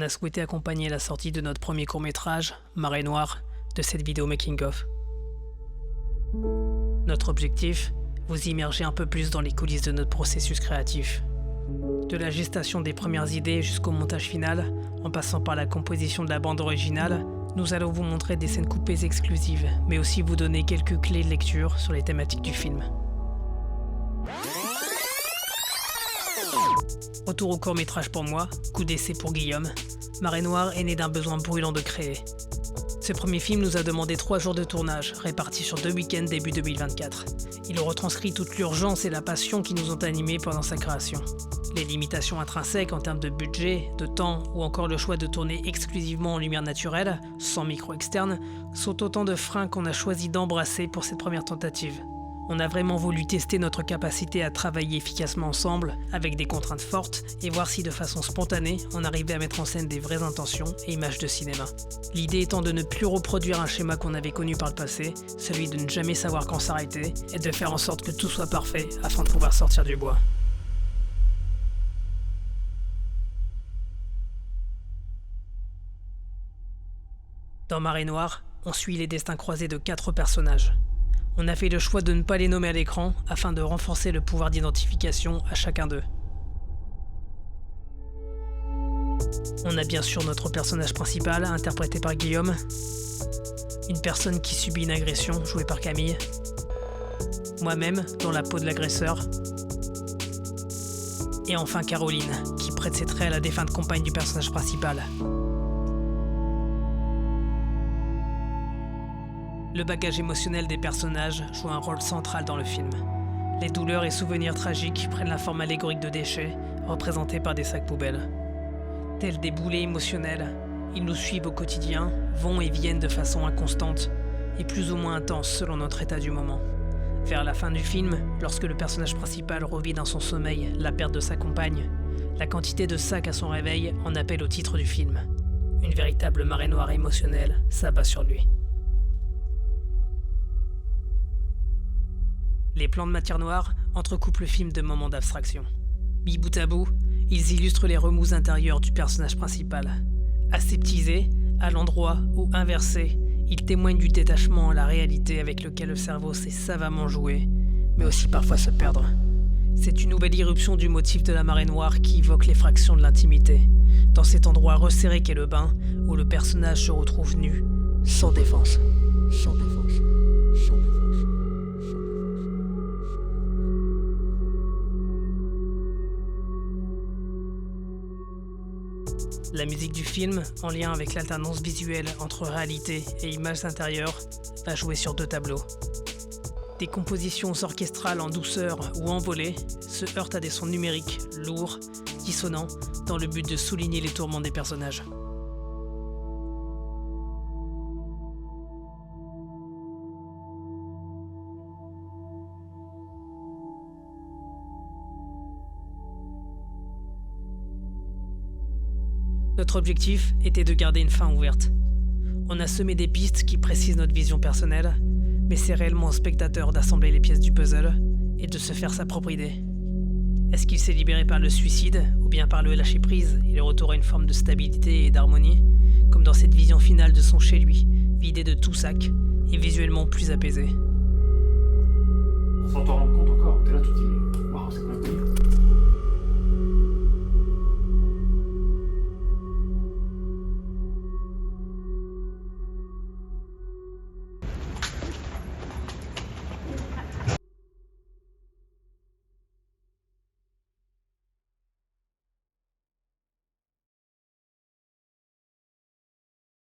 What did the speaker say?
a souhaité accompagner la sortie de notre premier court-métrage, Marée Noire, de cette vidéo making-of. Notre objectif, vous immerger un peu plus dans les coulisses de notre processus créatif. De la gestation des premières idées jusqu'au montage final, en passant par la composition de la bande originale, nous allons vous montrer des scènes coupées exclusives, mais aussi vous donner quelques clés de lecture sur les thématiques du film. Retour au court-métrage pour moi, coup d'essai pour Guillaume. Marée Noire est né d'un besoin brûlant de créer. Ce premier film nous a demandé 3 jours de tournage, répartis sur 2 week-ends début 2024. Il retranscrit toute l'urgence et la passion qui nous ont animés pendant sa création. Les limitations intrinsèques en termes de budget, de temps ou encore le choix de tourner exclusivement en lumière naturelle, sans micro externe, sont autant de freins qu'on a choisi d'embrasser pour cette première tentative. On a vraiment voulu tester notre capacité à travailler efficacement ensemble, avec des contraintes fortes, et voir si de façon spontanée, on arrivait à mettre en scène des vraies intentions et images de cinéma. L'idée étant de ne plus reproduire un schéma qu'on avait connu par le passé, celui de ne jamais savoir quand s'arrêter, et de faire en sorte que tout soit parfait afin de pouvoir sortir du bois. Dans Marée Noire, on suit les destins croisés de 4 personnages. On a fait le choix de ne pas les nommer à l'écran afin de renforcer le pouvoir d'identification à chacun d'eux. On a bien sûr notre personnage principal, interprété par Guillaume, une personne qui subit une agression, jouée par Camille, moi-même, dans la peau de l'agresseur, et enfin Caroline, qui prête ses traits à la défunte compagne du personnage principal. Le bagage émotionnel des personnages joue un rôle central dans le film. Les douleurs et souvenirs tragiques prennent la forme allégorique de déchets, représentés par des sacs poubelles. Tels des boulets émotionnels, ils nous suivent au quotidien, vont et viennent de façon inconstante et plus ou moins intense selon notre état du moment. Vers la fin du film, lorsque le personnage principal revit dans son sommeil la perte de sa compagne, la quantité de sacs à son réveil en appelle au titre du film. Une véritable marée noire émotionnelle s'abat sur lui. Les plans de matière noire entrecoupent le film de moments d'abstraction. Mis bout à bout, ils illustrent les remous intérieurs du personnage principal. Aseptisés, à l'endroit ou inversés, ils témoignent du détachement à la réalité avec lequel le cerveau sait savamment jouer, mais aussi parfois se perdre. C'est une nouvelle irruption du motif de la marée noire qui évoque l'effraction de l'intimité, dans cet endroit resserré qu'est le bain, où le personnage se retrouve nu, sans défense. Sans défense. Sans défense. La musique du film, en lien avec l'alternance visuelle entre réalité et images intérieures, va jouer sur 2 tableaux. Des compositions orchestrales en douceur ou en volée se heurtent à des sons numériques, lourds, dissonants, dans le but de souligner les tourments des personnages. Notre objectif était de garder une fin ouverte. On a semé des pistes qui précisent notre vision personnelle, mais c'est réellement au spectateur d'assembler les pièces du puzzle et de se faire sa propre idée. Est-ce qu'il s'est libéré par le suicide, ou bien par le lâcher-prise et le retour à une forme de stabilité et d'harmonie, comme dans cette vision finale de son chez-lui, vidé de tout sac et visuellement plus apaisé? Sans t'en rendre compte encore, t'es là, tu te dis, mais